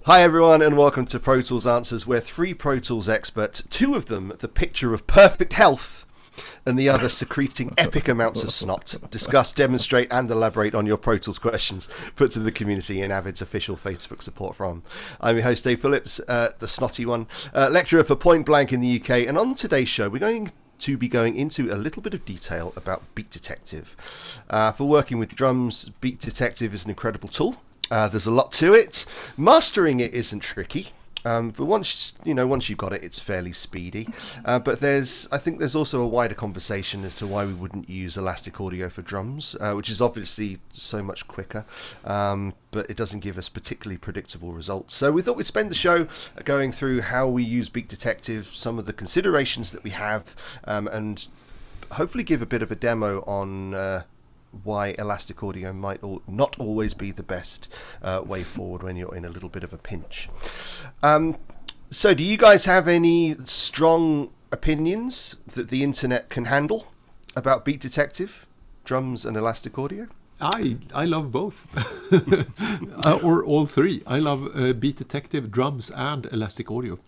Hi everyone and welcome to Pro Tools Answers, where three Pro Tools experts, two of them the picture of perfect health and the other secreting epic amounts of snot, discuss, demonstrate and elaborate on your Pro Tools questions put to the community in Avid's official Facebook support forum. I'm your host Dave Phillips, the snotty one, lecturer for Point Blank in the UK, and on today's show we're going to be going into a little bit of detail about Beat Detective. For working with drums, Beat Detective is an incredible tool. There's a lot to it. Mastering it isn't tricky, but once you've got it, it's fairly speedy. But I think there's also a wider conversation as to why we wouldn't use elastic audio for drums, which is obviously so much quicker, but it doesn't give us particularly predictable results. So we thought we'd spend the show going through how we use Beat Detective, some of the considerations that we have, and hopefully give a bit of a demo on why elastic audio might not always be the best way forward when you're in a little bit of a pinch. So do you guys have any strong opinions that the internet can handle about Beat Detective, drums and elastic audio? I love both, or all three. I love Beat Detective, drums and elastic audio.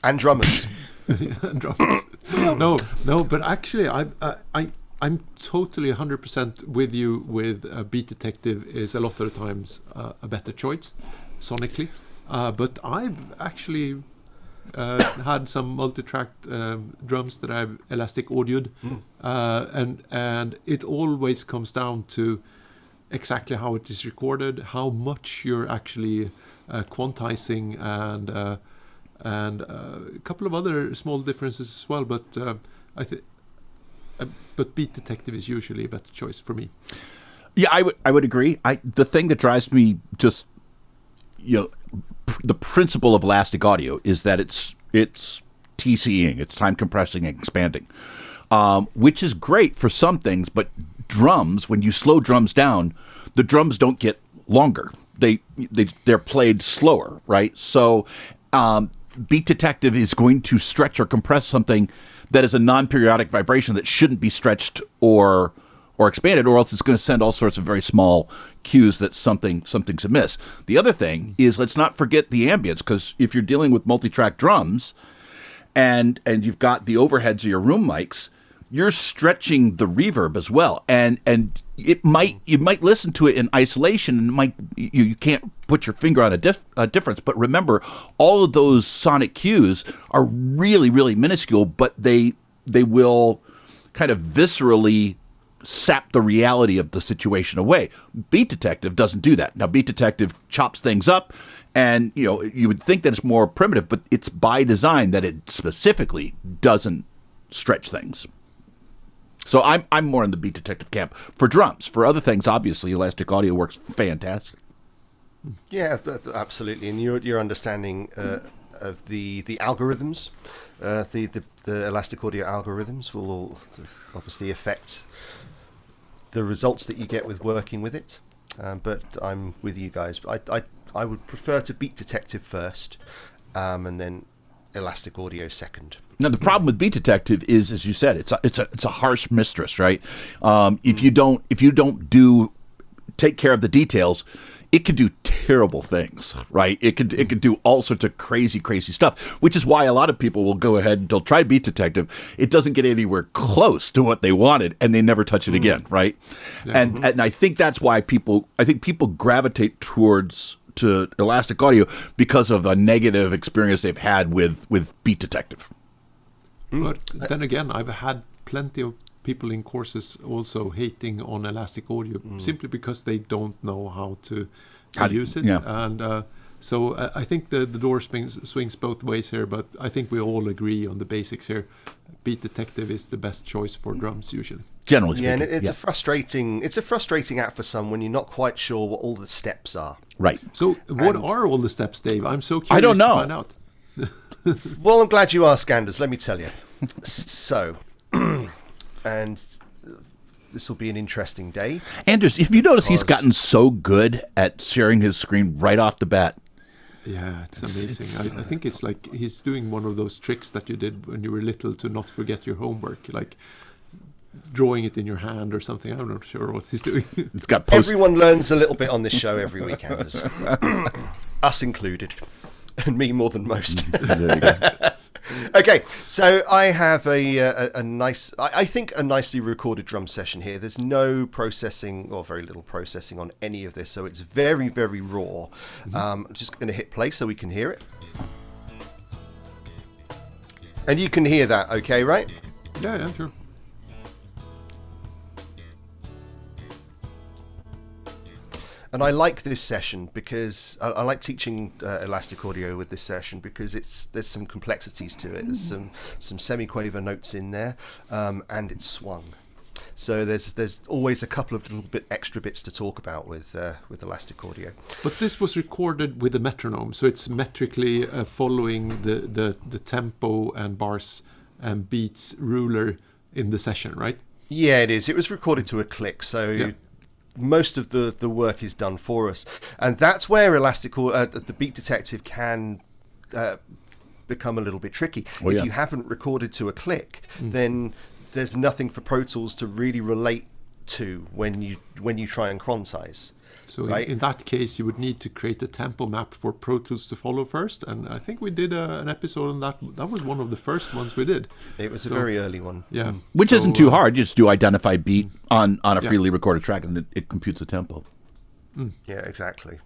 And drummers. And drummers. No, but actually I'm totally 100% with you with Beat Detective is a lot of the times a better choice sonically. But I've actually had some multi-track drums that I've elastic audioed. And it always comes down to exactly how it is recorded, how much you're actually quantizing, and a couple of other small differences as well. But but Beat Detective is usually a better choice for me. Yeah, I would agree. The thing that drives me just, the principle of elastic audio is that it's TCing, it's time compressing and expanding, which is great for some things. But drums, when you slow drums down, the drums don't get longer. They're played slower, right? So Beat Detective is going to stretch or compress something that is a non-periodic vibration that shouldn't be stretched or expanded, or else it's going to send all sorts of very small cues that something's amiss. The other thing is, let's not forget the ambience, because if you're dealing with multi-track drums and you've got the overheads of your room mics, you're stretching the reverb as well, and you might listen to it in isolation, and you can't put your finger on a difference. But remember, all of those sonic cues are really, really minuscule, but they will kind of viscerally sap the reality of the situation away. Beat Detective doesn't do that. Now, Beat Detective chops things up, and you would think that it's more primitive, but it's by design that it specifically doesn't stretch things. So I'm more in the Beat Detective camp for drums. For other things, obviously, elastic audio works fantastic. Yeah, absolutely. And your understanding of the algorithms, the elastic audio algorithms will all obviously affect the results that you get with working with it. But I'm with you guys. I would prefer to Beat Detective first, and then elastic audio second. Now, the problem with Beat Detective is, as you said, it's a harsh mistress, right? If you don't take care of the details, it can do terrible things, right? It could do all sorts of crazy stuff, which is why a lot of people will go ahead and they'll try Beat Detective. It doesn't get anywhere close to what they wanted, and they never touch it again, right? Yeah. And I think that's why people gravitate to elastic audio because of a negative experience they've had with Beat Detective. But then again, I've had plenty of people in courses also hating on elastic audio simply because they don't know how to use it. Yeah. And so I think the door swings both ways here, but I think we all agree on the basics here. Beat Detective is the best choice for drums usually. Generally speaking. Yeah, and it's a frustrating app for some when you're not quite sure what all the steps are. Right. So what are all the steps, Dave? I'm so curious I don't know. to find out. Well, I'm glad you asked, Anders. Let me tell you. So, and this will be an interesting day. Anders, if you notice, he's gotten so good at sharing his screen right off the bat. Yeah, it's amazing. I think it's like he's doing one of those tricks that you did when you were little to not forget your homework, like drawing it in your hand or something. I'm not sure what he's doing. It's got Everyone learns a little bit on this show every week, Anders. us included, and me more than most. There you go. Okay, so I have a nice, I think a nicely recorded drum session here. There's no processing or very little processing on any of this, so it's very, very raw. I'm just going to hit play so we can hear it. And you can hear that, okay, right? Yeah, sure. And I like this session because I like teaching elastic audio with this session because there's some complexities to it. There's some semi-quaver notes in there, and it's swung. So there's always a couple of little bit extra bits to talk about with elastic audio. But this was recorded with a metronome, so it's metrically following the tempo and bars and beats ruler in the session, right? Yeah, it is. It was recorded to a click, so most of the work is done for us, and that's where the beat detective can become a little bit tricky. If you haven't recorded to a click, then there's nothing for Pro Tools to really relate to when you try and quantize. So right? in that case, you would need to create a tempo map for Pro Tools to follow first, and I think we did an episode on that. That was one of the first ones we did. It was a very early one. Yeah. Which isn't too hard. You just do identify beat on a freely recorded track, and it computes the tempo. Yeah, exactly.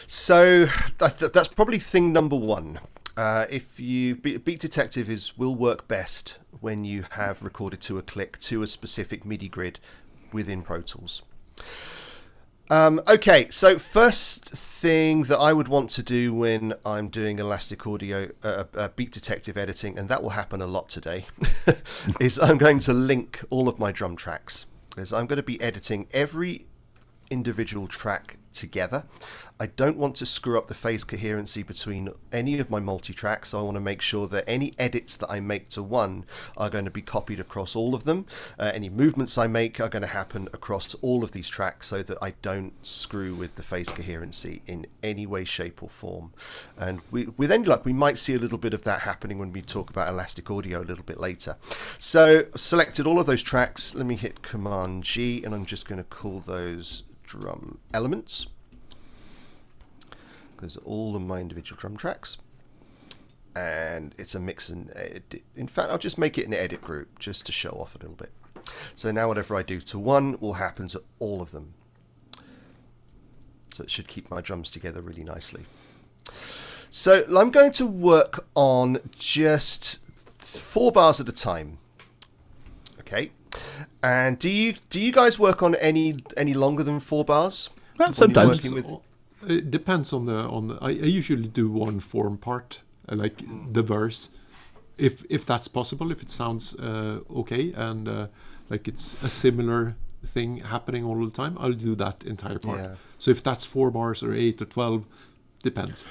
So that's probably thing number one. Beat Detective will work best when you have recorded to a click to a specific MIDI grid within Pro Tools. Okay, so first thing that I would want to do when I'm doing elastic audio, Beat Detective editing, and that will happen a lot today, is I'm going to link all of my drum tracks, because I'm going to be editing every individual track together. I don't want to screw up the phase coherency between any of my multi-tracks, so I want to make sure that any edits that I make to one are going to be copied across all of them. Any movements I make are going to happen across all of these tracks so that I don't screw with the phase coherency in any way, shape or form. And with any luck, we might see a little bit of that happening when we talk about elastic audio a little bit later. So selected all of those tracks. Let me hit Command G, and I'm just going to call those drum elements. Those are all of my individual drum tracks, and it's a mix and edit. In fact, I'll just make it an edit group just to show off a little bit. So now whatever I do to one will happen to all of them. So it should keep my drums together really nicely. So I'm going to work on just 4 bars at a time. Okay. And do you guys work on any longer than 4 bars? Well, sometimes. It depends on the. I usually do one form part, like the verse, if that's possible, if it sounds okay, and like it's a similar thing happening all the time, I'll do that entire part. Yeah. So if that's 4 bars or 8 or 12, depends.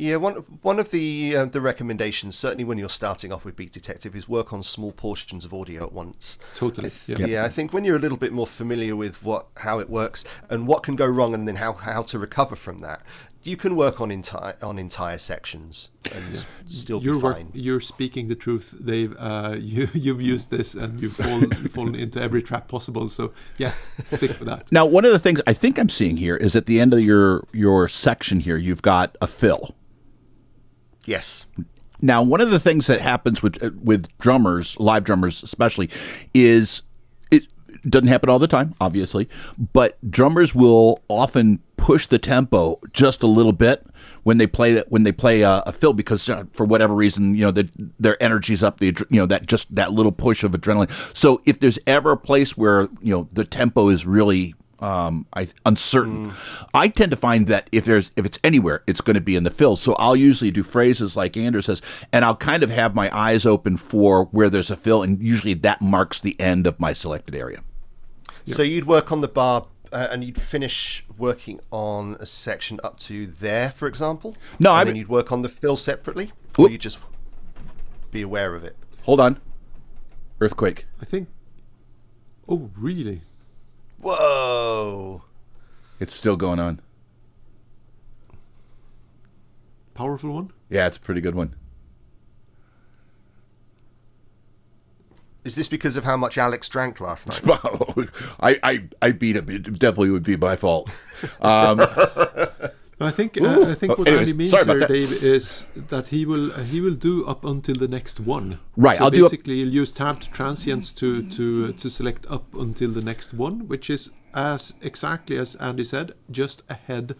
Yeah, one of the recommendations, certainly when you're starting off with Beat Detective, is work on small portions of audio at once. Totally. Yeah, I think when you're a little bit more familiar with how it works and what can go wrong, and then how to recover from that, you can work on entire sections and still be fine. You're speaking the truth, Dave. You've used this and you've fallen into every trap possible. So yeah, stick with that. Now, one of the things I think I'm seeing here is at the end of your section here, you've got a fill. Yes. Now, one of the things that happens with drummers, live drummers especially, is it doesn't happen all the time, obviously, but drummers will often push the tempo just a little bit when they play a fill, because for whatever reason, their energy's up, that little push of adrenaline. So if there's ever a place where the tempo is really uncertain, I tend to find that if it's anywhere, it's going to be in the fill. So I'll usually do phrases like Andrew says, and I'll kind of have my eyes open for where there's a fill, and usually that marks the end of my selected area. So you'd work on the bar and you'd finish working on a section up to there, for example? No, and then you'd work on the fill separately? Or you just be aware of it? Hold on. Earthquake. I think. Oh, really? Whoa! It's still going on. Powerful one? Yeah, it's a pretty good one. Is this because of how much Alex drank last night? I beat him. It definitely would be my fault. I think what anyways, Andy means sorry about here, that. Dave, is that he will do up until the next one. Right, So I'll do basically, he'll use tabbed transients to select up until the next one, which is exactly as Andy said, just ahead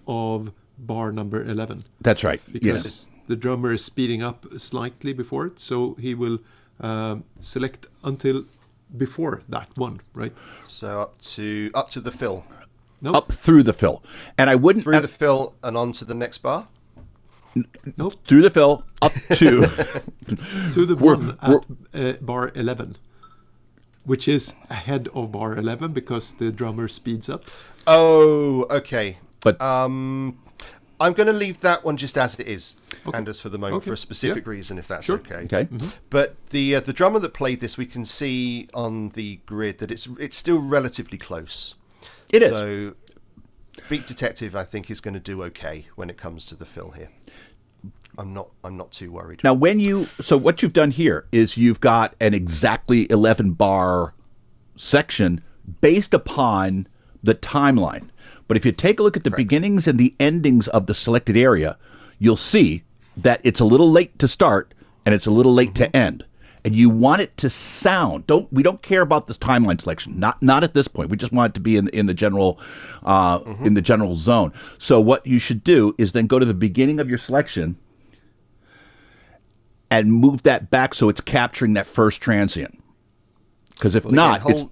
of bar number 11. That's right. Because the drummer is speeding up slightly before it, so he will select until before that one, right? So up to the fill. Nope. Up through the fill. And I wouldn't... Through the fill and on to the next bar? Nope. Through the fill, up to... To the one at bar 11, which is ahead of bar 11 because the drummer speeds up. Oh, okay. But I'm going to leave that one just as it is, Anders, for the moment, for a specific reason, if that's okay. okay. Mm-hmm. But the drummer that played this, we can see on the grid that it's still relatively close. It is. So Beat Detective, I think, is going to do okay when it comes to the fill here. I'm not too worried. Now, so what you've done here is you've got an exactly 11 bar section based upon the timeline. But if you take a look at the beginnings and the endings of the selected area, you'll see that it's a little late to start and it's a little late to end. And you want it to sound. We don't care about the timeline selection. Not at this point. We just want it to be in the general in the general zone. So what you should do is then go to the beginning of your selection and move that back so it's capturing that first transient. Because if not, it's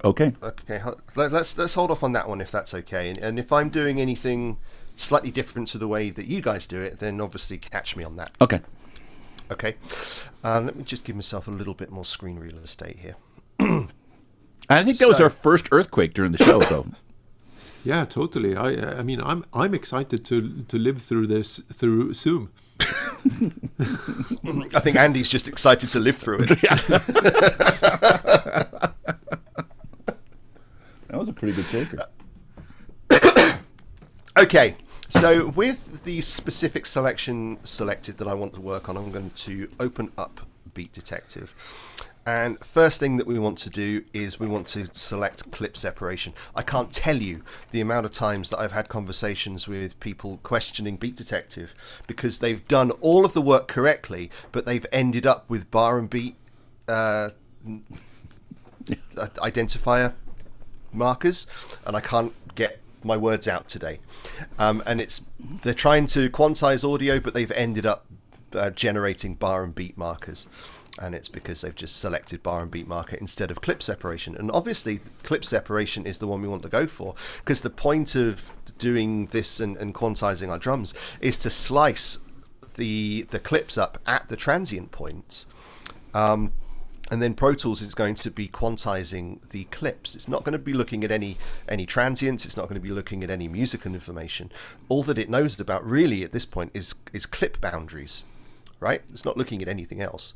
okay. Okay, let's hold off on that one if that's okay. And if I'm doing anything slightly different to the way that you guys do it, then obviously catch me on that. Okay. Okay. Let me just give myself a little bit more screen real estate here. I think that was our first earthquake during the show, though. Yeah, totally. I mean, I'm excited to live through this through Zoom. I think Andy's just excited to live through it. That was a pretty good shaker. Okay, so with the specific selection selected that I want to work on, I'm going to open up Beat Detective. And first thing that we want to do is we want to select clip separation. I can't tell you the amount of times that I've had conversations with people questioning Beat Detective because they've done all of the work correctly, but they've ended up with bar and beat identifier markers, and I can't get my words out today. And they're trying to quantize audio, but they've ended up generating bar and beat markers. And it's because they've just selected bar and beat marker instead of clip separation. And obviously, clip separation is the one we want to go for, because the point of doing this and quantizing our drums is to slice the clips up at the transient points. And then Pro Tools is going to be quantizing the clips. It's not going to be looking at any transients. It's not going to be looking at any musical information. All that it knows about really at this point is clip boundaries. Right? It's not looking at anything else.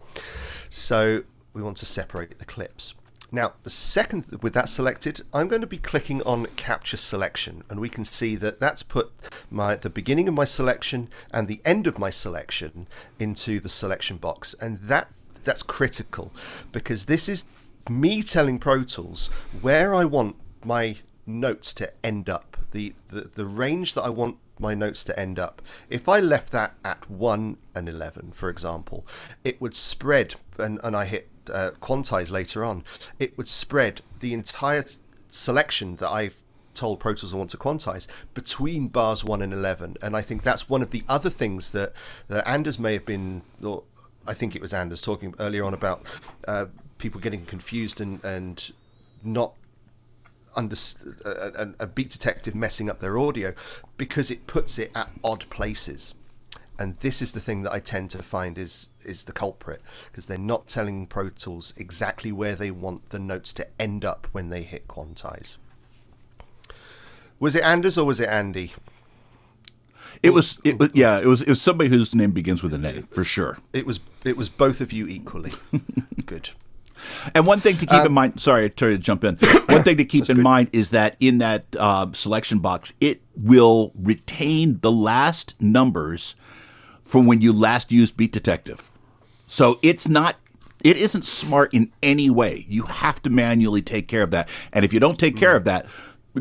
So we want to separate the clips. Now, the second, with that selected, I'm going to be clicking on Capture Selection, and we can see that that's put the beginning of my selection and the end of my selection into the selection box, and that's critical, because this is me telling Pro Tools where I want my notes to end up, the range that I want my notes to end up. If I left that at 1 and 11, for example, it would spread, and I hit quantize later on, it would spread the entire selection that I've told Pro Tools I want to quantize between bars 1 and 11. And I think that's one of the other things that Anders may have been, or I think it was Anders talking earlier on about people getting confused and not a Beat Detective messing up their audio because it puts it at odd places. And this is the thing that I tend to find is the culprit, because they're not telling Pro Tools exactly where they want the notes to end up when they hit quantize. Was it Anders or was it Andy? It was somebody whose name begins with an A, for sure. It was both of you equally. Good. And one thing to keep in mind, sorry to jump in. One thing to keep in mind is that in that selection box, it will retain the last numbers from when you last used Beat Detective. So it isn't smart in any way. You have to manually take care of that. And if you don't take care of that,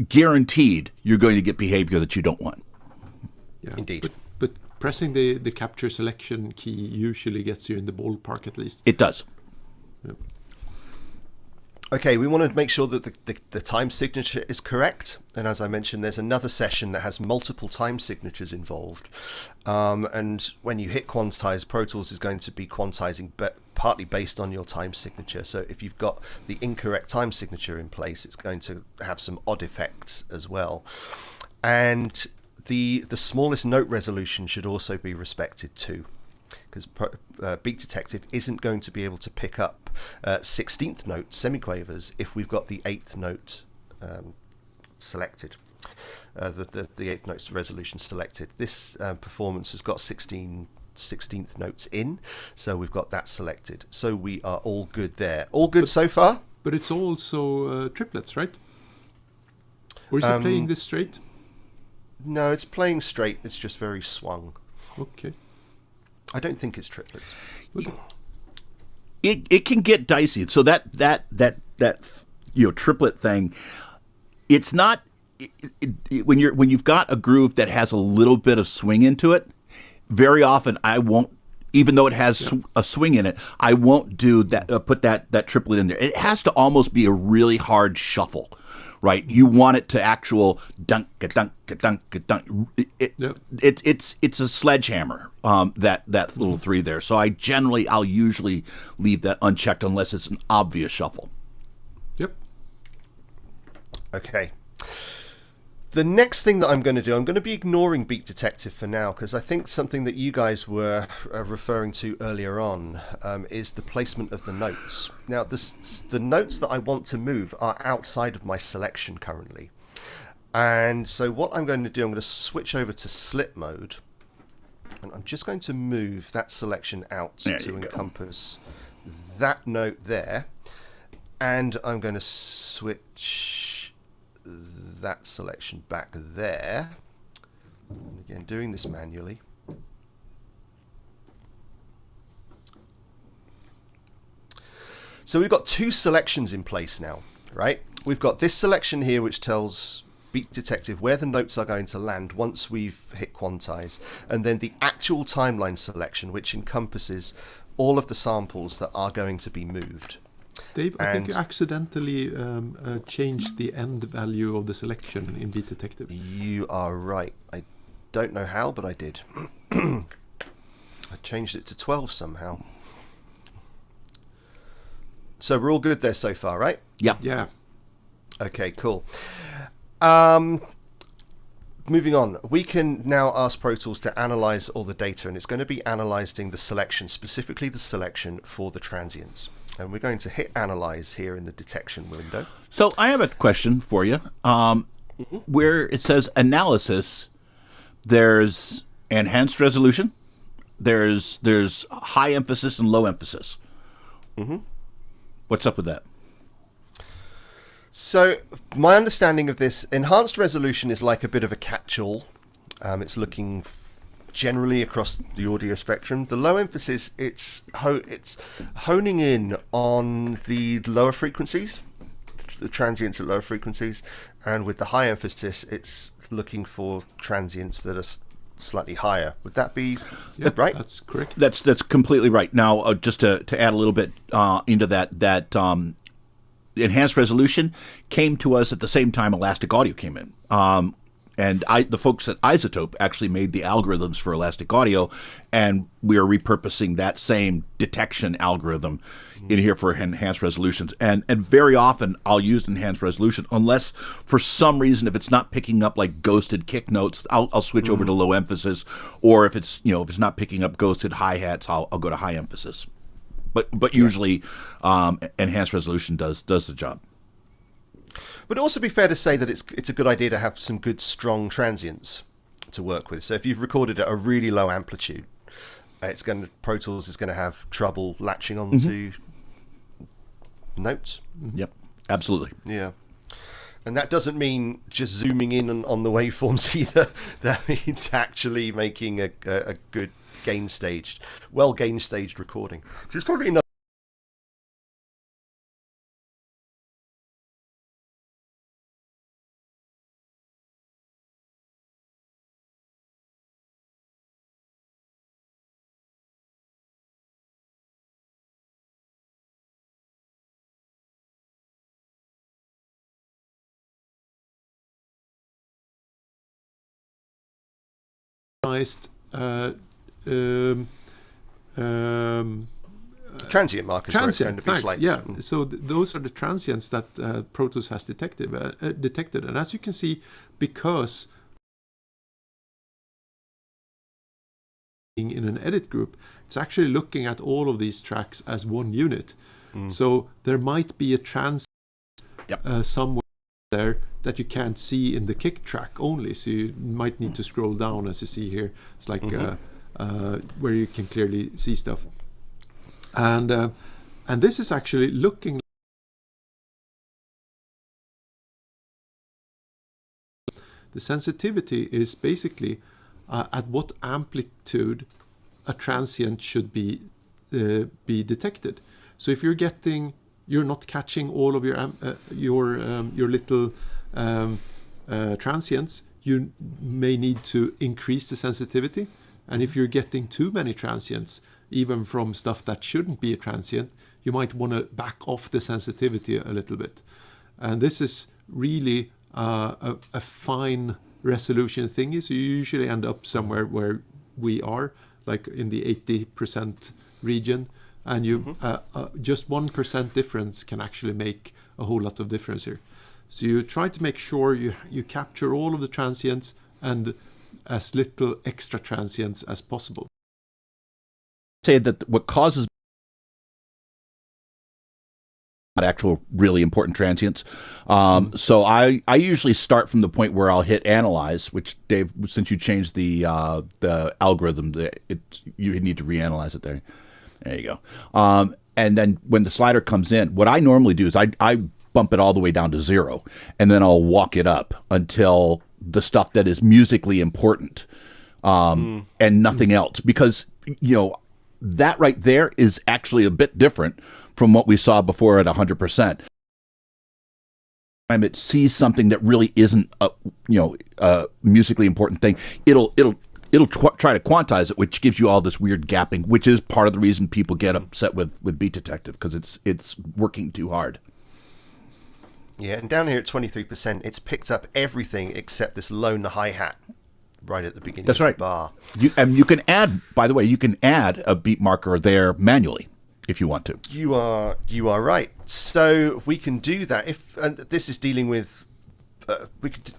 guaranteed you're going to get behavior that you don't want. Yeah. Indeed. But pressing the capture selection key usually gets you in the ballpark at least. It does. Yeah. Okay, we want to make sure that the time signature is correct. And as I mentioned, there's another session that has multiple time signatures involved. And when you hit quantize, Pro Tools is going to be quantizing partly based on your time signature. So if you've got the incorrect time signature in place, it's going to have some odd effects as well. And the smallest note resolution should also be respected too, because Beat Detective isn't going to be able to pick up 16th note semiquavers if we've got the 8th note selected, the 8th note resolution selected. This performance has got 16th notes in, so we've got that selected. So we are all good there. All good so far? But it's also triplets, right? Or is it playing this straight? No, it's playing straight. It's just very swung. Okay. I don't think it's triplets. It can get dicey. So that triplet thing, it's not when you've got a groove that has a little bit of swing into it. Very often, I won't, even though it has a swing in it, I won't do that. Put that triplet in there. It has to almost be a really hard shuffle. Right, you want it to actual dunk, dunk, dunk, dunk. It's a sledgehammer. That little 3 there. So I'll usually leave that unchecked unless it's an obvious shuffle. Yep. Okay. The next thing that I'm going to do, I'm going to be ignoring Beat Detective for now, because I think something that you guys were referring to earlier on is the placement of the notes. Now, the notes that I want to move are outside of my selection currently. And so what I'm going to do, I'm going to switch over to slip mode. And I'm just going to move that selection out to encompass that note there. And I'm going to switch that selection back there. And again, doing this manually. So we've got 2 selections in place now, right? We've got this selection here which tells Beat Detective where the notes are going to land once we've hit quantize, and then the actual timeline selection which encompasses all of the samples that are going to be moved. Dave, I think you accidentally changed the end value of the selection in Beat Detective. You are right. I don't know how, but I did. I changed it to 12 somehow. So we're all good there so far, right? Yeah. Yeah. Okay, cool. Moving on, we can now ask Pro Tools to analyze all the data, and it's going to be analyzing the selection, specifically the selection for the transients. And we're going to hit analyze here in the detection window. So I have a question for you. Where it says analysis, there's enhanced resolution, there's high emphasis and low emphasis. What's up with that? So my understanding of this, enhanced resolution is like a bit of a catch-all. It's looking generally across the audio spectrum. The low emphasis, it's honing in on the lower frequencies, the transients at lower frequencies, and with the high emphasis, it's looking for transients that are slightly higher. Would that be right? That's correct. That's completely right. Now, just to add a little bit into that enhanced resolution came to us at the same time Elastic Audio came in. And the folks at Isotope actually made the algorithms for Elastic Audio, and we are repurposing that same detection algorithm in here for enhanced resolutions. And very often I'll use enhanced resolution unless for some reason if it's not picking up like ghosted kick notes, I'll switch over to low emphasis, or if it's if it's not picking up ghosted hi-hats, I'll go to high emphasis. But usually enhanced resolution does the job. Would it also be fair to say that it's a good idea to have some good strong transients to work with? So if you've recorded at a really low amplitude, Pro Tools is going to have trouble latching onto notes. Yep, absolutely. Yeah. And that doesn't mean just zooming in on the waveforms either. That means actually making a good gain staged recording. Which is probably another Transient markers. Transient, thanks. Slights. Yeah, so those are the transients that Pro Tools has detected. And as you can see, because in an edit group, it's actually looking at all of these tracks as one unit. So there might be a transient somewhere there that you can't see in the kick track only. So you might need to scroll down, as you see here. It's like where you can clearly see stuff. And this is actually looking. The sensitivity is basically at what amplitude a transient should be detected. So if you're not catching all of your little transients, you may need to increase the sensitivity. And if you're getting too many transients, even from stuff that shouldn't be a transient, you might want to back off the sensitivity a little bit. And this is really a fine resolution thingy. So you usually end up somewhere where we are, like in the 80% region. And you just 1% difference can actually make a whole lot of difference here. So you try to make sure you capture all of the transients and as little extra transients as possible. Say that what causes not actual really important transients. So I usually start from the point where I'll hit analyze, which Dave, since you changed the algorithm, you need to reanalyze it there. There you go. And then when the slider comes in, what I normally do is I bump it all the way down to 0, and then I'll walk it up until the stuff that is musically important and nothing else. Because, that right there is actually a bit different from what we saw before at 100%. Time it sees something that really isn't a musically important thing, it'll try to quantize it, which gives you all this weird gapping, which is part of the reason people get upset with Beat Detective, because it's working too hard. Yeah, and down here at 23%, it's picked up everything except this lone hi-hat right at the beginning of the bar. And you can add, by the way, a beat marker there manually if you want to. You are right. So we can do that. And this is dealing with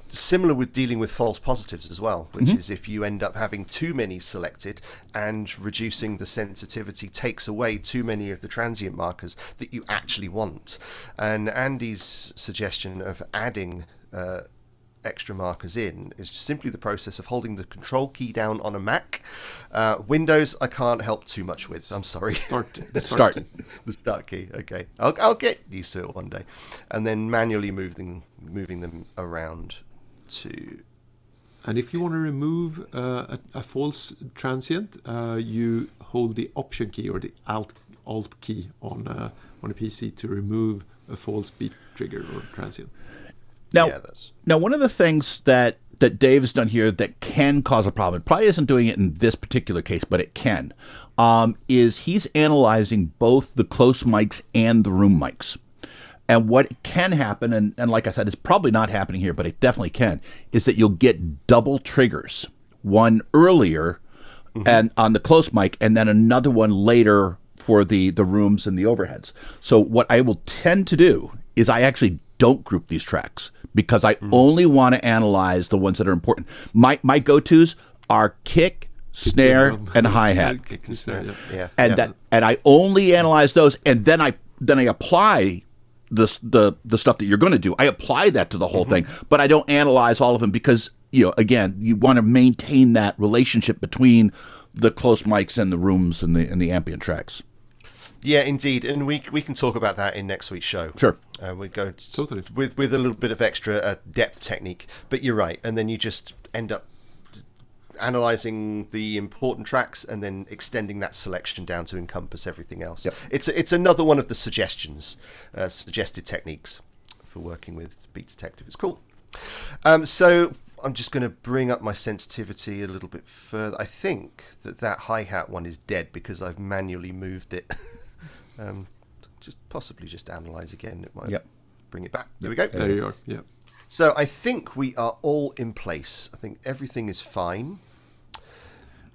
similar with dealing with false positives as well, which is if you end up having too many selected and reducing the sensitivity takes away too many of the transient markers that you actually want. And Andy's suggestion of adding extra markers in is simply the process of holding the control key down on a Mac. Windows I can't help too much with. I'm sorry. The start key. Okay, I'll get used to it one day, and then manually moving them around to. And if you want to remove a false transient, you hold the Option key or the Alt key on a PC to remove a false beat trigger or transient. Now, one of the things that Dave has done here that can cause a problem, it probably isn't doing it in this particular case, but it can, is he's analyzing both the close mics and the room mics. And what can happen, and like I said, it's probably not happening here, but it definitely can, is that you'll get double triggers. One earlier and on the close mic, and then another one later for the rooms and the overheads. So what I will tend to do is I actually don't group these tracks because I only want to analyze the ones that are important. My go-tos are kick, snare, and hi-hat. And I only analyze those, and then I apply the stuff that you're going to do. I apply that to the whole thing, but I don't analyze all of them because, again, you want to maintain that relationship between the close mics and the rooms and the ambient tracks. Yeah, indeed, and we can talk about that in next week's show. Sure, we go totally with a little bit of extra depth technique. But you're right, and then you just end up analyzing the important tracks and then extending that selection down to encompass everything else. Yep. It's another one of the suggested techniques for working with Beat Detective. It's cool. So I'm just going to bring up my sensitivity a little bit further. I think that hi-hat one is dead because I've manually moved it. Just analyze again. It might bring it back. There we go. There you are. Yeah. So I think we are all in place. I think everything is fine.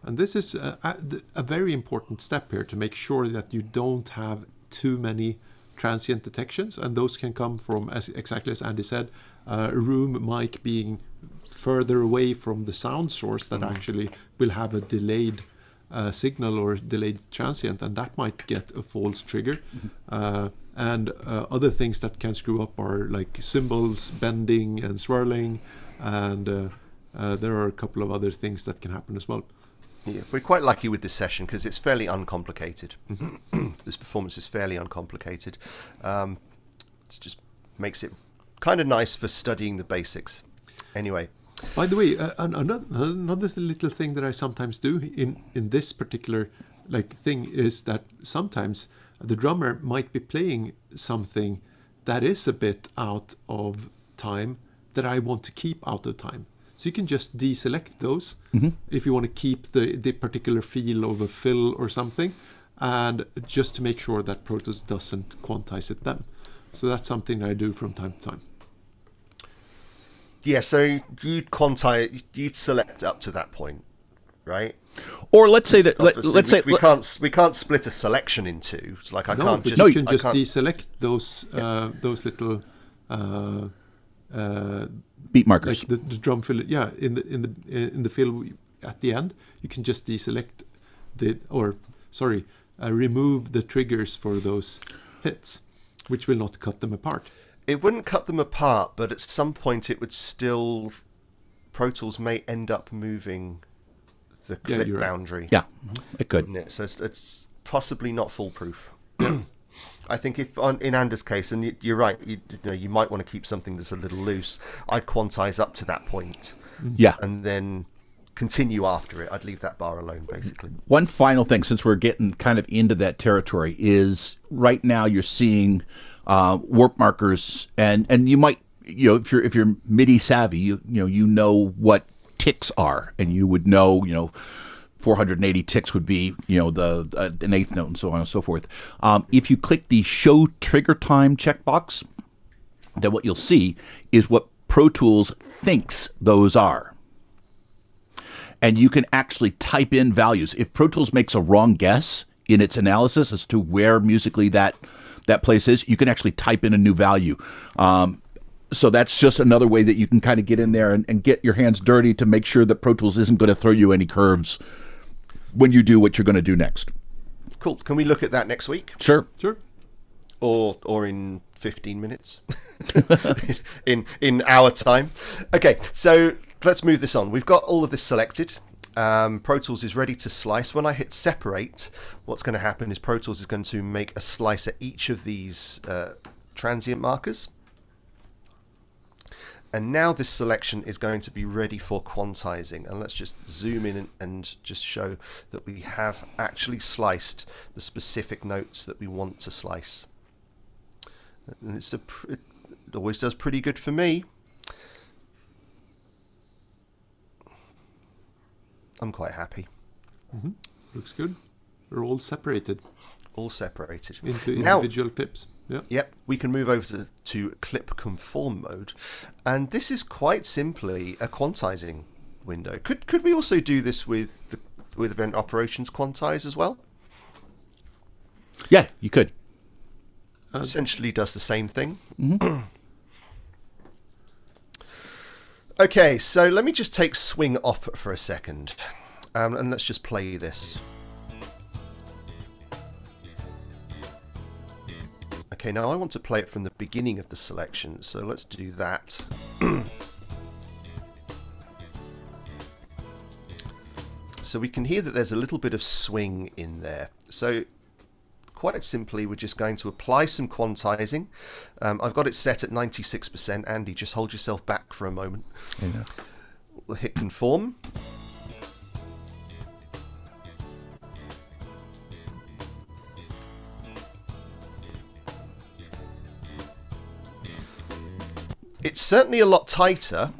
And this is a very important step here to make sure that you don't have too many transient detections, and those can come from, exactly as Andy said, a room mic being further away from the sound source that actually will have a delayed signal or delayed transient, and that might get a false trigger. And other things that can screw up are like cymbals bending and swirling, and there are a couple of other things that can happen as well. Yeah, we're quite lucky with this session because it's fairly uncomplicated. This performance is fairly uncomplicated. It just makes it kind of nice for studying the basics. Anyway. By the way, another little thing that I sometimes do in this particular thing is that sometimes the drummer might be playing something that is a bit out of time that I want to keep out of time. So you can just deselect those if you want to keep the particular feel of a fill or something, and just to make sure that Pro Tools doesn't quantize it then. So that's something I do from time to time. Yeah, so you'd select up to that point, right? Or let's say that we can't split a selection in two. It's like you can just deselect those little beat markers, like the drum fill. Yeah, in the fill at the end, you can just deselect remove the triggers for those hits, which will not cut them apart. It wouldn't cut them apart, but at some point it would still. Pro Tools may end up moving the clip boundary. Yeah, it could. So it's possibly not foolproof. I think in Anders' case, and you're right, you might want to keep something that's a little loose. I'd quantize up to that point. Yeah. And then continue after it. I'd leave that bar alone, basically. One final thing, since we're getting kind of into that territory, is right now you're seeing warp markers, and you might, if you're MIDI savvy, you know what ticks are, and you would know 480 ticks would be an eighth note, and so on and so forth. If you click the show trigger time checkbox, then what you'll see is what Pro Tools thinks those are. And you can actually type in values. If Pro Tools makes a wrong guess in its analysis as to where musically that place is, you can actually type in a new value. So that's just another way that you can kind of get in there and get your hands dirty to make sure that Pro Tools isn't going to throw you any curves when you do what you're going to do next. Cool. Can we look at that next week? Sure. Or in 15 minutes in our time. Okay, so let's move this on. We've got all of this selected. Pro Tools is ready to slice. When I hit separate, what's going to happen is Pro Tools is going to make a slice at each of these transient markers. And now this selection is going to be ready for quantizing. And let's just zoom in and just show that we have actually sliced the specific notes that we want to slice. And it always does pretty good for me. I'm quite happy. Looks good. They're all separated. All separated. Into individual clips. Yeah. Yep, we can move over to clip conform mode, and this is quite simply a quantizing window. Could we also do this with event operations quantize as well? Yeah, you could. Essentially does the same thing. Okay, so let me just take swing off for a second, and let's just play this. Okay, now I want to play it from the beginning of the selection, so let's do that. So we can hear that there's a little bit of swing in there. So quite simply, we're just going to apply some quantizing. I've got it set at 96%. Andy, just hold yourself back for a moment. Yeah. We'll hit conform. It's certainly a lot tighter,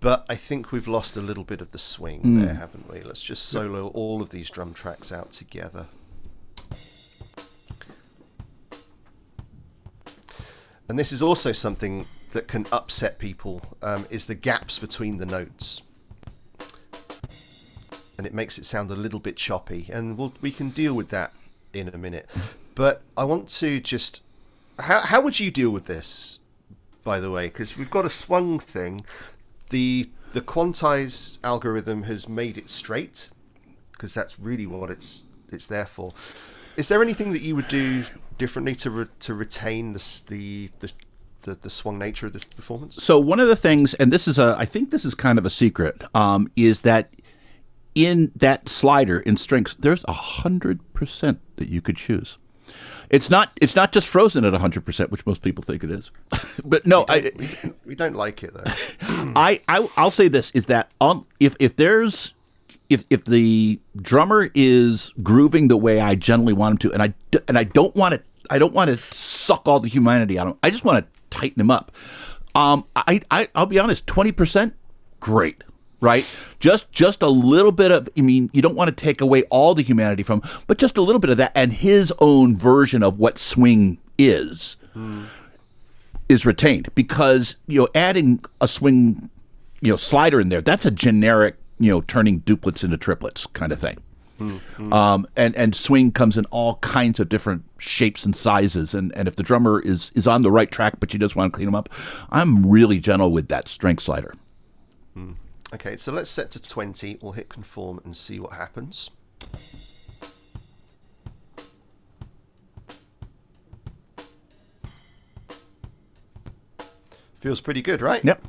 but I think we've lost a little bit of the swing there, haven't we? Let's just solo all of these drum tracks out together. And this is also something that can upset people, is the gaps between the notes. and it makes it sound a little bit choppy, and we can deal with that in a minute. But I want to just... How would you deal with this, by the way? Because we've got a swung thing. The quantize algorithm has made it straight, because that's really what it's there for. Is there anything that you would do differently to retain the swung nature of this performance? So one of the things, and I think this is kind of a secret, is that in that slider in strengths, there's 100% that you could choose. It's not just frozen at 100%, which most people think it is. But no, we don't like it though. I'll say this is that if the drummer is grooving the way I generally want him to, and I don't want to suck all the humanity out of him. I just want to tighten him up. I'll be honest, 20%, great. Right? Just a little bit of, you don't want to take away all the humanity from him, but just a little bit of that, and his own version of what swing is retained. Because, adding a swing, slider in there, that's a generic, turning duplets into triplets kind of thing. And swing comes in all kinds of different shapes and sizes. And if the drummer is on the right track, but you just want to clean him up, I'm really gentle with that strength slider. Okay, so let's set to 20. We'll hit conform and see what happens. Feels pretty good, right? Yep.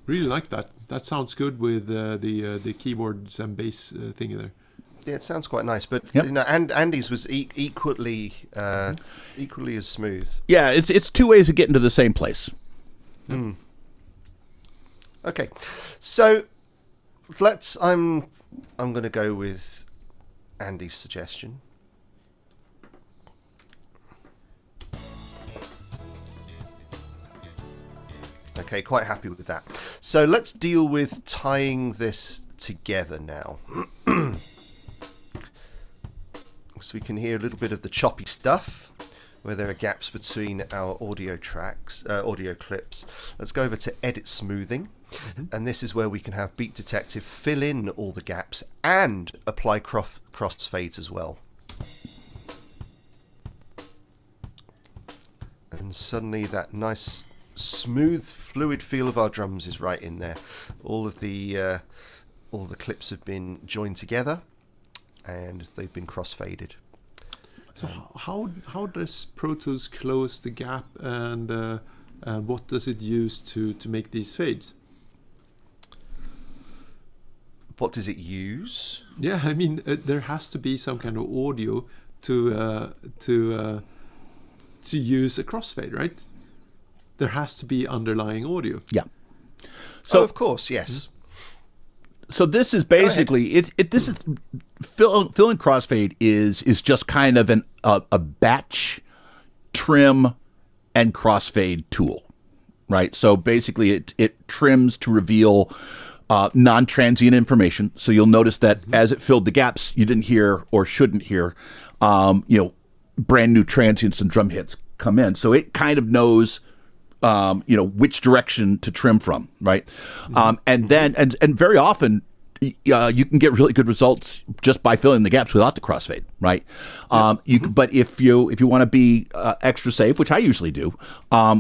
Really like that. That sounds good with the keyboards and bass thing there. Yeah, it sounds quite nice, but Yep. and Andy's was equally as smooth. Yeah, it's two ways of getting to the same place. Okay, so I'm going to go with Andy's suggestion. Okay, quite happy with that. So let's deal with tying this together now. So we can hear a little bit of the choppy stuff where there are gaps between our audio tracks, audio clips. Let's go over to edit smoothing. And this is where we can have Beat Detective fill in all the gaps and apply crossfades as well. And suddenly that nice smooth fluid feel of our drums is right in there. All the clips have been joined together and they've been crossfaded. So how does Pro Tools close the gap, and what does it use to make these fades? What does it use? Yeah, I mean there has to be some kind of audio to use a crossfade, right? There has to be underlying audio. Yeah. So of course, yes. So this is basically this is filling crossfade is just kind of a batch trim and crossfade tool, right? So basically it trims to reveal non-transient information. So you'll notice that as it filled the gaps, you didn't hear or shouldn't hear brand new transients and drum hits come in. So it kind of knows which direction to trim from, right? And then and very often you can get really good results just by filling the gaps without the crossfade, right? But if you want to be extra safe, which I usually do,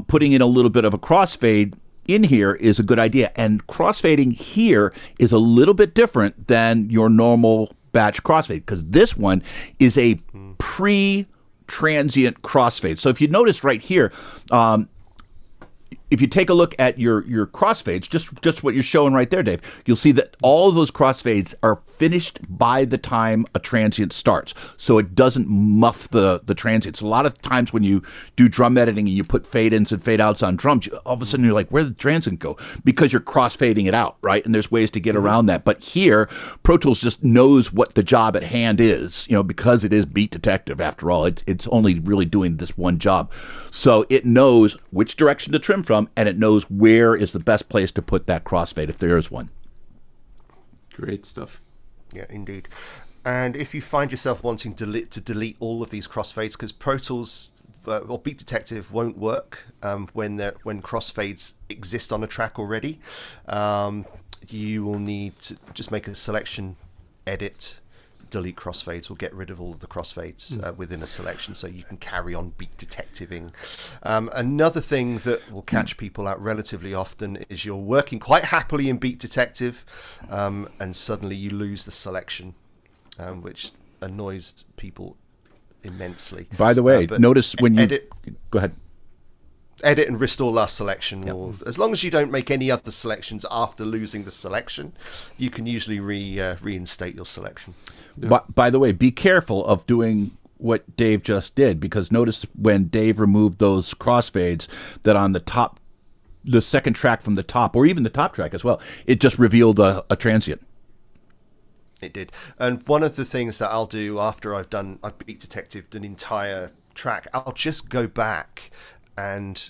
putting in a little bit of a crossfade in here is a good idea. And crossfading here is a little bit different than your normal batch crossfade, because this one is a pre-transient crossfade. So if you notice right here, if you take a look at your crossfades, just what you're showing right there, Dave, you'll see that all of those crossfades are finished by the time a transient starts, so it doesn't muff the transients. A lot of times when you do drum editing and you put fade ins and fade outs on drums, all of a sudden you're like, where did the transient go? Because you're crossfading it out, right? And there's ways to get around that. But here, Pro Tools just knows what the job at hand is, because it is beat detective after all. It's only really doing this one job, so it knows which direction to trim from, and it knows where is the best place to put that crossfade if there is one. Great stuff. Yeah, indeed. And if you find yourself wanting to delete all of these crossfades, because Pro Tools or Beat Detective won't work when crossfades exist on a track already, you will need to just make a selection, edit, delete crossfades. Will get rid of all of the crossfades within a selection, so you can carry on beat detectiving. Another thing that will catch people out relatively often is you're working quite happily in beat detective, and suddenly you lose the selection, which annoys people immensely. By the way, notice when you edit, go ahead. Edit and restore last selection will, as long as you don't make any other selections after losing the selection, you can usually reinstate your selection. Yeah. By the way, be careful of doing what Dave just did, because notice when Dave removed those crossfades that on the top, the second track from the top, or even the top track as well, it just revealed a transient. It did. And one of the things that I'll do after I've beat detectived an entire track, I'll just go back and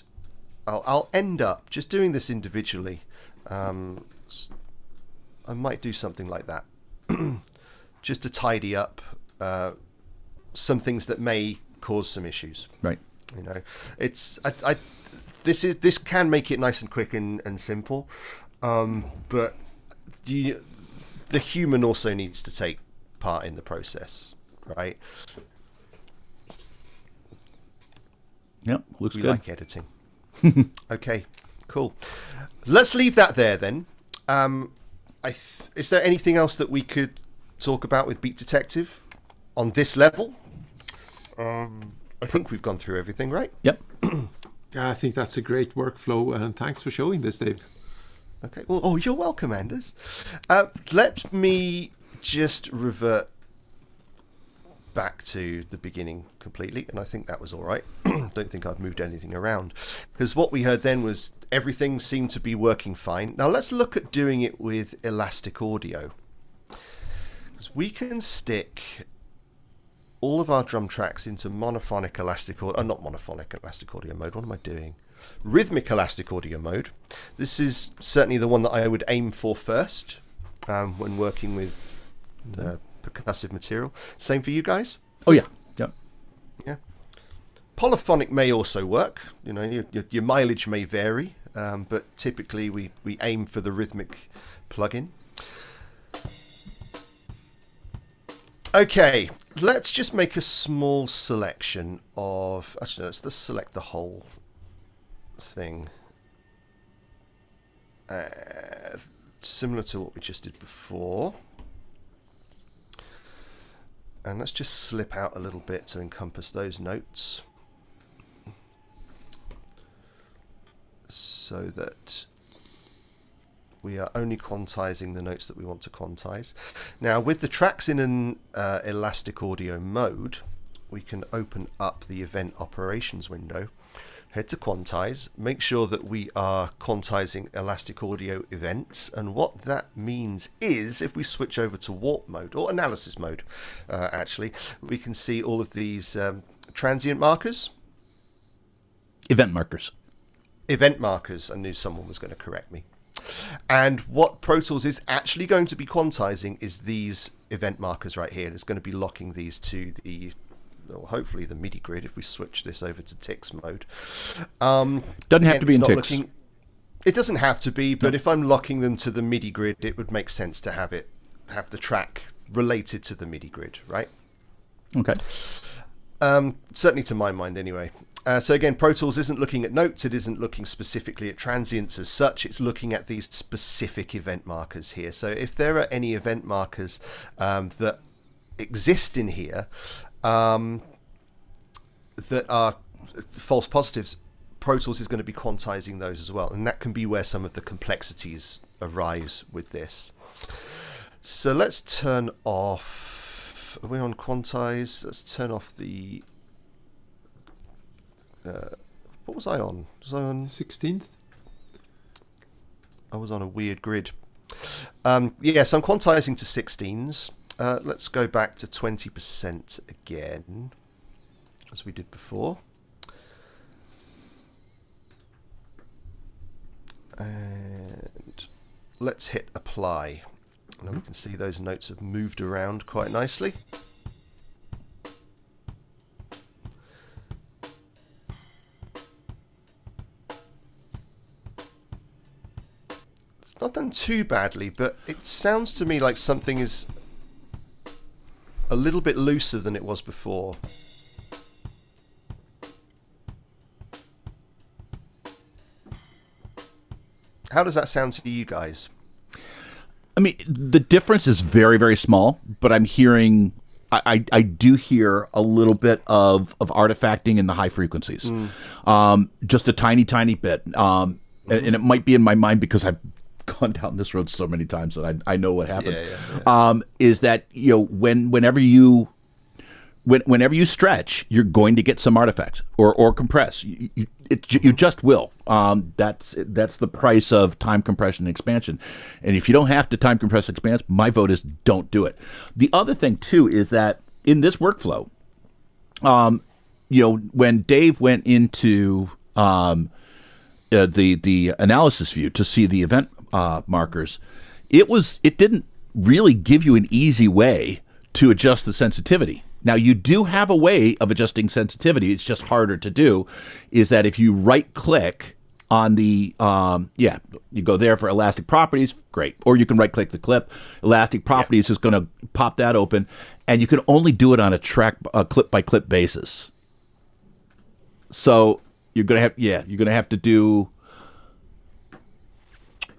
I'll end up just doing this individually. I might do something like that, just to tidy up some things that may cause some issues. Right. It's this can make it nice and quick and simple, but the human also needs to take part in the process, right? Yep, looks we good. Like editing. Okay, cool. Let's leave that there then. Is there anything else that we could talk about with Beat Detective on this level? I think we've gone through everything, right? Yep. Yeah, I think that's a great workflow, and thanks for showing this, Dave. Okay. Well, you're welcome, Anders. Let me just revert back to the beginning completely, and I think that was all right. Don't think I've moved anything around, because what we heard then was everything seemed to be working fine. Now let's look at doing it with elastic audio, because we can stick all of our drum tracks into monophonic elastic audio, not monophonic elastic audio mode. What am I doing? Rhythmic elastic audio mode. This is certainly the one that I would aim for first when working with percussive material. Same for you guys? Oh yeah. Yep. Yeah. Polyphonic may also work. Your mileage may vary, but typically we aim for the rhythmic plugin. Okay, let's just make a small selection of... Actually, no, let's select the whole thing. Similar to what we just did before. And let's just slip out a little bit to encompass those notes, so that we are only quantizing the notes that we want to quantize. Now, with the tracks in an elastic audio mode, we can open up the event operations window, head to quantize, make sure that we are quantizing elastic audio events. And what that means is, if we switch over to warp mode, or analysis mode, actually, we can see all of these transient markers. Event markers. Event markers. I knew someone was going to correct me. And what Pro Tools is actually going to be quantizing is these event markers right here. It's going to be locking these to the, well, hopefully the MIDI grid if we switch this over to TIX mode. Doesn't have to be in TIX. It doesn't have to be, but if I'm locking them to the MIDI grid, it would make sense to have the track related to the MIDI grid, right? Okay. Certainly to my mind anyway. So again, Pro Tools isn't looking at notes, it isn't looking specifically at transients as such, it's looking at these specific event markers here. So if there are any event markers that exist in here that are false positives, Pro Tools is going to be quantizing those as well, and that can be where some of the complexities arise with this. So let's turn off. Are we on quantize? Let's turn off the. What was I on? Was I on 16th? I was on a weird grid. Yeah, so I'm quantizing to 16s. Let's go back to 20% again, as we did before. And let's hit apply. Now we can see those notes have moved around quite nicely. It's not done too badly, but it sounds to me like something is a little bit looser than it was before. How does that sound to you guys? I mean, the difference is very, very small, but I'm hearing, I do hear a little bit of artifacting in the high frequencies. Just a tiny, tiny bit. And it might be in my mind because I've gone down this road so many times that I know what happened. Is that, you know, whenever you stretch, you're going to get some artifacts or compress. You just will. That's the price of time compression and expansion. And if you don't have to time compress expand, my vote is don't do it. The other thing too is that in this workflow, you know, when Dave went into the analysis view to see the event markers, it didn't really give you an easy way to adjust the sensitivity. Now, you do have a way of adjusting sensitivity. It's just harder to do. Is that if you right-click on the, you go there for elastic properties, great. Or you can right-click the clip. Elastic properties is going to pop that open, and you can only do it on a clip-by-clip basis. So you're going to have to do.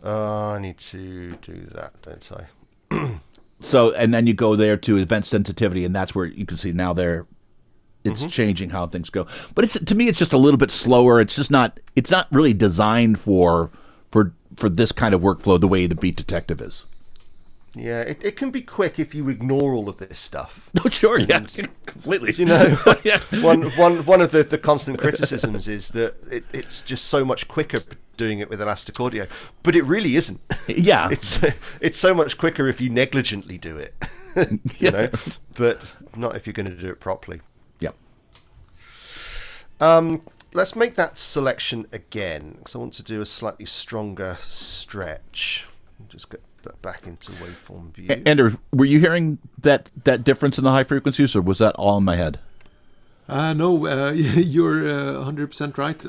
I need to do that, don't I? So, and then you go there to event sensitivity, and that's where you can see now it's changing how things go. But to me, it's just a little bit slower. It's just not really designed for this kind of workflow the way the Beat Detective is. Yeah, it can be quick if you ignore all of this stuff. Oh, sure, yeah, completely. You know, one of the constant criticisms is that it's just so much quicker doing it with elastic audio, but it really isn't. Yeah, it's so much quicker if you negligently do it, you know, but not if you're going to do it properly. Yep. Let's make that selection again because I want to do a slightly stronger stretch. Just get that back into waveform view. Andrew, were you hearing that difference in the high frequencies, or was that all in my head? No, you're 100% right.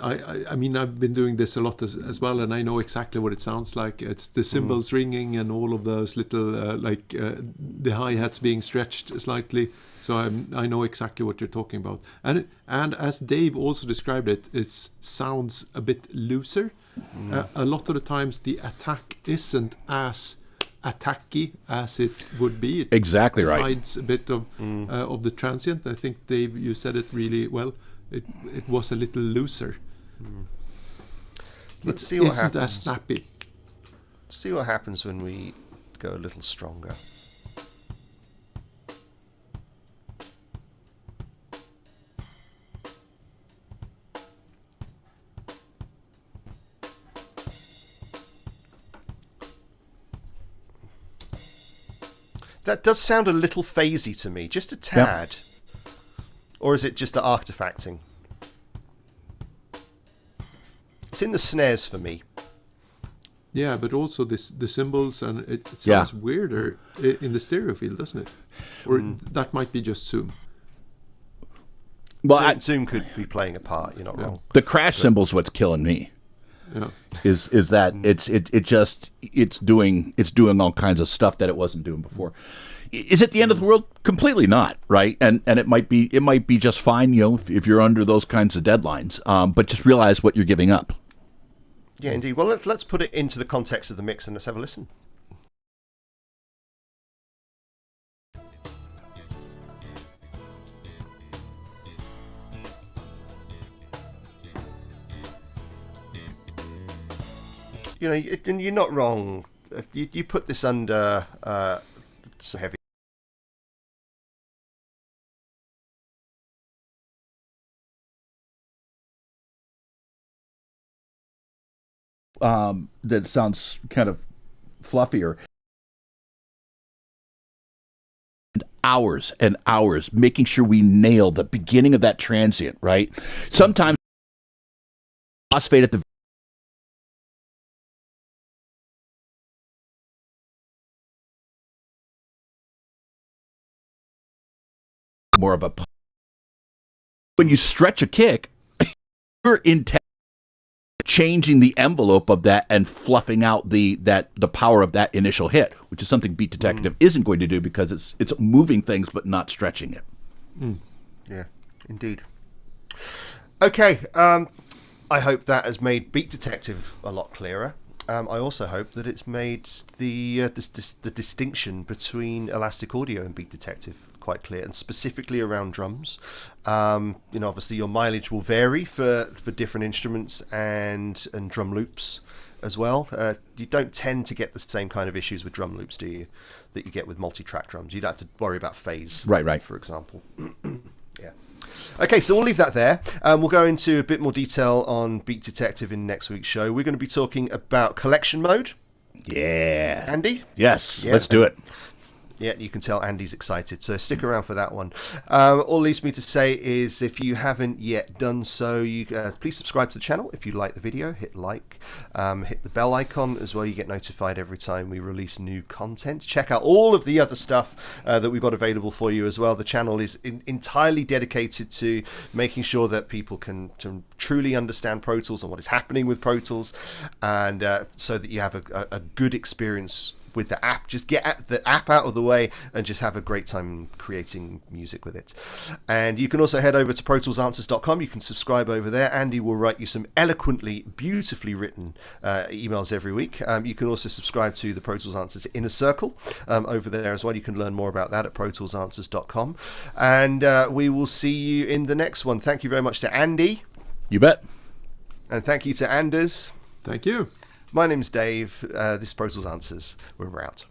I mean, I've been doing this a lot as well, and I know exactly what it sounds like. It's the cymbals ringing and all of those little, the hi-hats being stretched slightly. So I know exactly what you're talking about. And as Dave also described it, it sounds a bit looser. A lot of the times the attack isn't as attacky as it would be. It exactly right. Hides a bit of the transient. I think, Dave, you said it really well. It was a little looser. Let's see what happens. Isn't as snappy. See what happens when we go a little stronger. That does sound a little phasey to me, just a tad. Yep. Or is it just the artifacting? It's in the snares for me. Yeah, but also the cymbals, and it sounds weirder in the stereo field, doesn't it? Or that might be just Zoom. Well, Zoom could be playing a part. You're not wrong. The crash cymbal's what's killing me. Yeah. Is that it's doing all kinds of stuff that it wasn't doing before. Is it the end of the world? Completely not, right? And it might be just fine, you know, if you're under those kinds of deadlines. But just realize what you're giving up. Yeah, indeed. Well, let's put it into the context of the mix and let's have a listen. and you're not wrong. You put this under so heavy. That sounds kind of fluffier. And hours making sure we nail the beginning of that transient, right? Sometimes phosphate at the more of a when you stretch a kick, you're intent changing the envelope of that and fluffing out the power of that initial hit, which is something Beat Detective isn't going to do because it's moving things but not stretching it. Yeah, indeed. Okay, I hope that has made Beat Detective a lot clearer. I also hope that it's made the distinction between Elastic Audio and Beat Detective quite clear, and specifically around drums. Obviously your mileage will vary for different instruments and drum loops as well. You don't tend to get the same kind of issues with drum loops, do you, that you get with multi-track drums? You'd have to worry about phase, right, for example. Yeah. Okay, so we'll leave that there. We'll go into a bit more detail on Beat Detective in next week's show. We're going to be talking about collection mode. Yeah. Andy? Yes, Yeah. let's do it. Yeah, you can tell Andy's excited, so stick around for that one. All leaves me to say is, if you haven't yet done so, you please subscribe to the channel. If you like the video, hit like, hit the bell icon as well. You get notified every time we release new content. Check out all of the other stuff that we've got available for you as well. The channel is entirely dedicated to making sure that people can truly understand Pro Tools and what is happening with Pro Tools, and so that you have a good experience with the app. Just get the app out of the way and just have a great time creating music with it. And you can also head over to protoolsanswers.com. You can subscribe over there. Andy will write you some eloquently, beautifully written emails every week. You can also subscribe to the Pro Tools Answers Inner Circle over there as well. You can learn more about that at protoolsanswers.com. And we will see you in the next one. Thank you very much to Andy. You bet. And thank you to Anders. Thank you. My name's Dave. This is Pro Tools Answers. We're out.